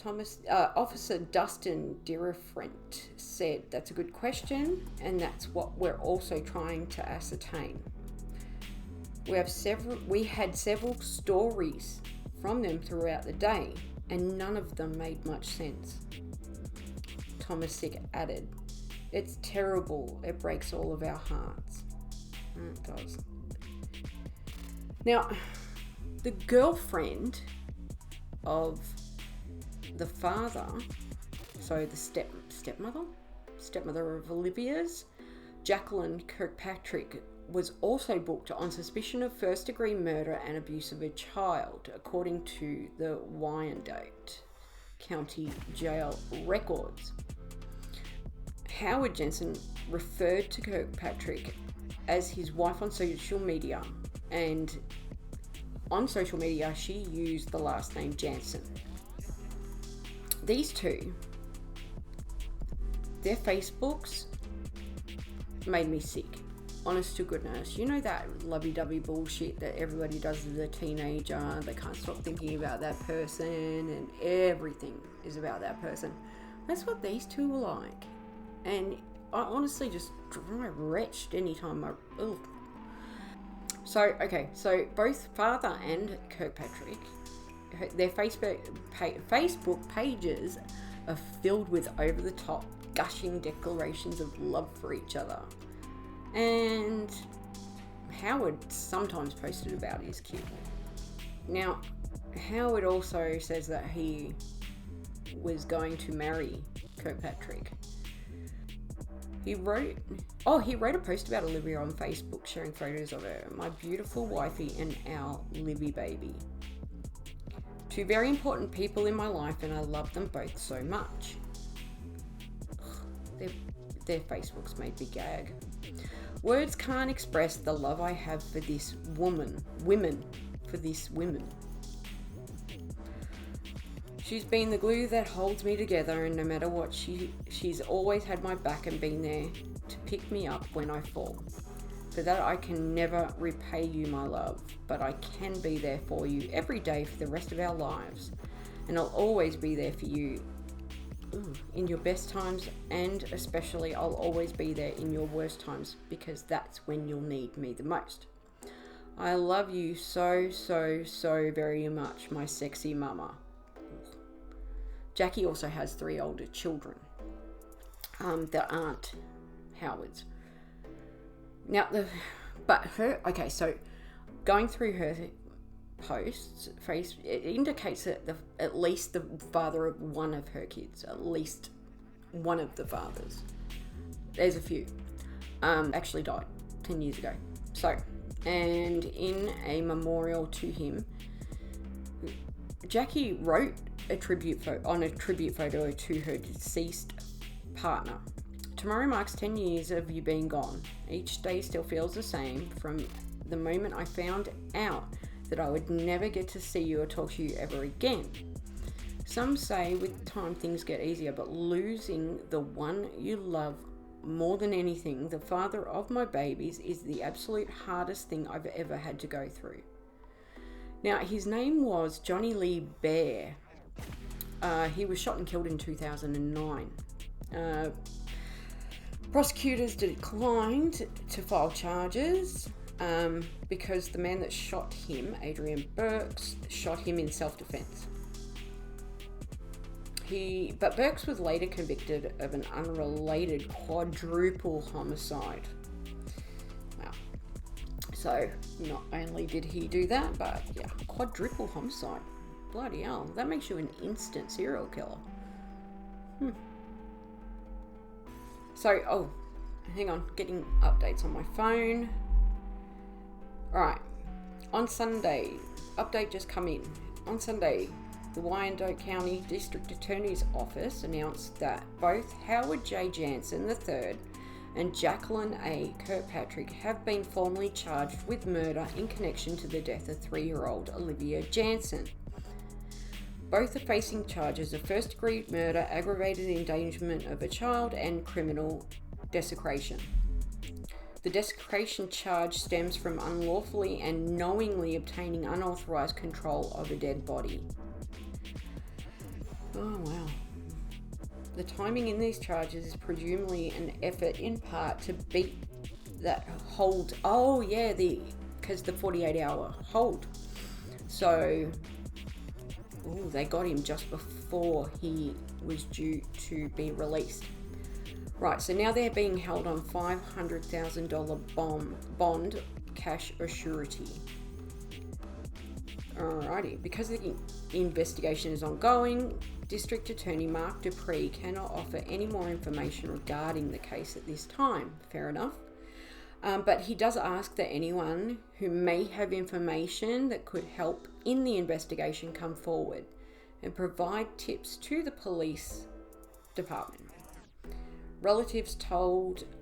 Officer Dustin Dirifrent said, "That's a good question, and that's what we're also trying to ascertain. We had several stories from them throughout the day, and none of them made much sense." Tomasic added, "It's terrible. It breaks all of our hearts." And it does. Now, the girlfriend of the father, so the stepmother of Olivia's, Jacqueline Kirkpatrick, was also booked on suspicion of first-degree murder and abuse of a child, according to the Wyandotte County Jail records. Howard Jansen referred to Kirkpatrick as his wife on social media, and on social media she used the last name Jansen. These two, their Facebooks made me sick. Honest to goodness. You know that lovey-dovey bullshit that everybody does as a teenager? They can't stop thinking about that person and everything is about that person. That's what these two were like. And I honestly just drive wretched anytime I... Ugh. So both father and Kirkpatrick, their Facebook pages are filled with over-the-top, gushing declarations of love for each other. And Howard sometimes posted about his kid. Now, Howard also says that he was going to marry Kirkpatrick. He wrote a post about Olivia on Facebook, sharing photos of her, "My beautiful wifey and our Livy baby. Two very important people in my life, and I love them both so much." Their Facebooks made me gag. "Words can't express the love I have for this woman. She's been the glue that holds me together, and no matter what, she's always had my back and been there to pick me up when I fall. For that, I can never repay you, my love, but I can be there for you every day for the rest of our lives. And I'll always be there for you in your best times, and especially I'll always be there in your worst times, because that's when you'll need me the most. I love you so, so, so very much, my sexy mama." Jackie also has 3 older children that aren't Howard's. Now, so going through her posts, it indicates that at least the father of one of her kids, at least one of the fathers, there's a few, actually died 10 years ago. So, and in a memorial to him, Jackie wrote a tribute photo to her deceased partner. "Tomorrow marks 10 years of you being gone. Each day still feels the same from the moment I found out that I would never get to see you or talk to you ever again. Some say with time things get easier, but losing the one you love more than anything, the father of my babies, is the absolute hardest thing I've ever had to go through." Now, his name was Johnny Lee Bear. He was shot and killed in 2009. Prosecutors declined to file charges because the man that shot him, Adrian Burks, shot him in self-defense. But Burks was later convicted of an unrelated quadruple homicide. Wow. So, not only did he do that, but yeah, quadruple homicide. Bloody hell, that makes you an instant serial killer. So, hang on, getting updates on my phone. Alright, on Sunday, update just come in. On Sunday, the Wyandotte County District Attorney's Office announced that both Howard J. Jansen III and Jacqueline A. Kirkpatrick have been formally charged with murder in connection to the death of 3-year-old Olivia Jansen. Both are facing charges of first-degree murder, aggravated endangerment of a child, and criminal desecration. The desecration charge stems from unlawfully and knowingly obtaining unauthorized control of a dead body. Oh, wow. The timing in these charges is presumably an effort in part to beat that hold. Oh, yeah, because the 48-hour hold. So, they got him just before he was due to be released. Right, so now they're being held on $500,000 bond, cash or surety. Alrighty, because the investigation is ongoing, District Attorney Mark Dupree cannot offer any more information regarding the case at this time. Fair enough. But he does ask that anyone who may have information that could help in the investigation come forward and provide tips to the police department. Relatives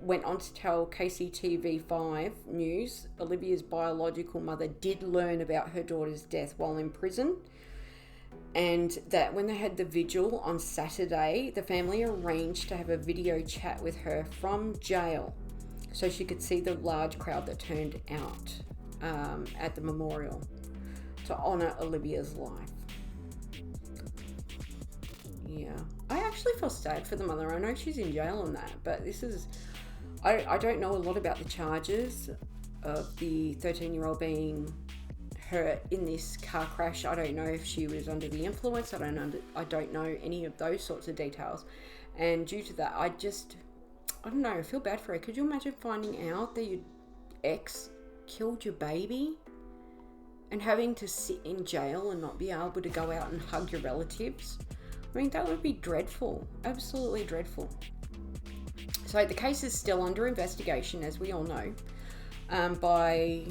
went on to tell KCTV5 News Olivia's biological mother did learn about her daughter's death while in prison, and that when they had the vigil on Saturday, the family arranged to have a video chat with her from jail so she could see the large crowd that turned out at the memorial to honour Olivia's life. Yeah, I actually feel sad for the mother. I know she's in jail and that, but this is, I don't know a lot about the charges of the 13-year-old being hurt in this car crash. I don't know if she was under the influence. I don't know any of those sorts of details. And due to that, I don't know, I feel bad for her. Could you imagine finding out that your ex killed your baby and having to sit in jail and not be able to go out and hug your relatives? I mean, that would be dreadful. Absolutely dreadful. So the case is still under investigation, as we all know, by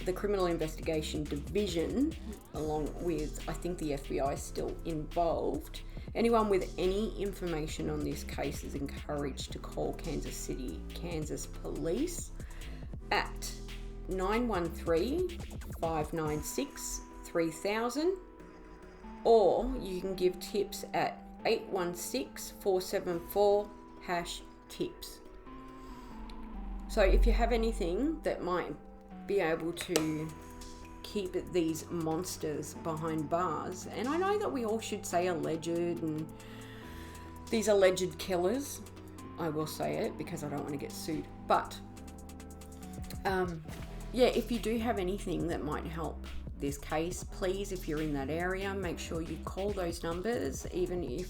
the Criminal Investigation Division, along with, I think the FBI is still involved. Anyone with any information on this case is encouraged to call Kansas City, Kansas Police at 913-596-3000. Or you can give tips at 816-474-tips. So if you have anything that might be able to keep these monsters behind bars, and I know that we all should say alleged and these alleged killers, I will say it because I don't want to get sued, but if you do have anything that might help this case, please, if you're in that area, make sure you call those numbers. Even if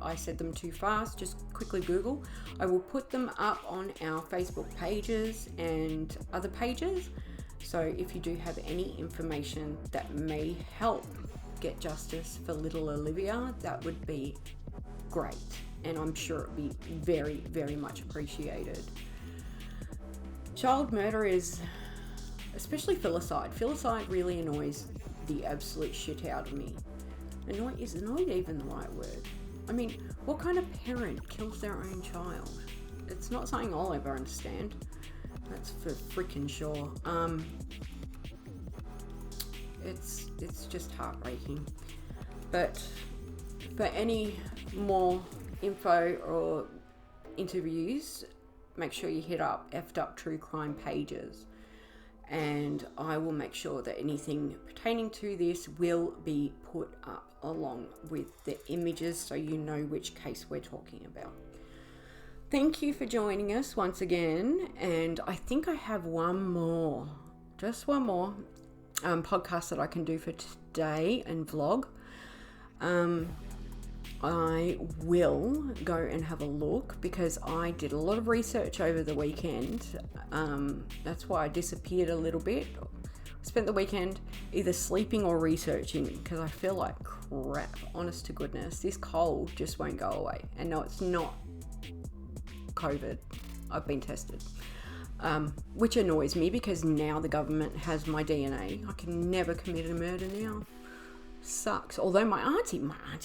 I said them too fast, just quickly Google. I will put them up on our Facebook pages and other pages. So if you do have any information that may help get justice for little Olivia, that would be great. And I'm sure it would be very, very much appreciated. Child murder is, especially filicide. Filicide really annoys the absolute shit out of me. Is annoyed even the right word? I mean, what kind of parent kills their own child? It's not something I'll ever understand. That's for freaking sure. It's just heartbreaking. But for any more info or interviews, make sure you hit up Effed Up True Crime pages. And I will make sure that anything pertaining to this will be put up along with the images so you know which case we're talking about. Thank you for joining us once again. And I think I have one more podcast that I can do for today and vlog. I will go and have a look because I did a lot of research over the weekend. That's why I disappeared a little bit. Spent the weekend either sleeping or researching because I feel like crap, honest to goodness. This cold just won't go away. And no, it's not COVID. I've been tested. Which annoys me because now the government has my DNA. I can never commit a murder now. Sucks. Although my auntie,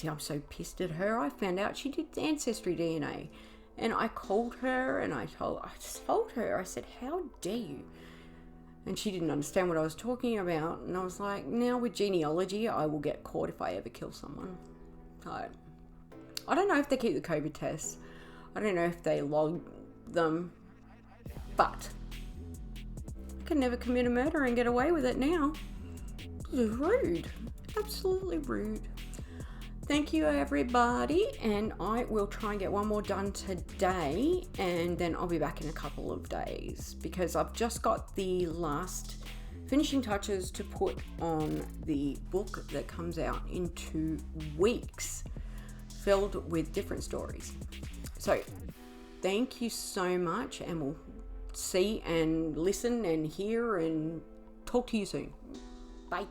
I'm so pissed at her. I found out she did ancestry DNA, and I called her and I told her, I said, how dare you? And she didn't understand what I was talking about. And I was like, now with genealogy, I will get caught if I ever kill someone. I don't know if they keep the COVID tests. I don't know if they log them, but I can never commit a murder and get away with it now. This is rude. Absolutely rude. Thank you, everybody, and I will try and get one more done today, and then I'll be back in a couple of days because I've just got the last finishing touches to put on the book that comes out in 2 weeks, filled with different stories. So thank you so much, and we'll see and listen and hear and talk to you soon. Bye.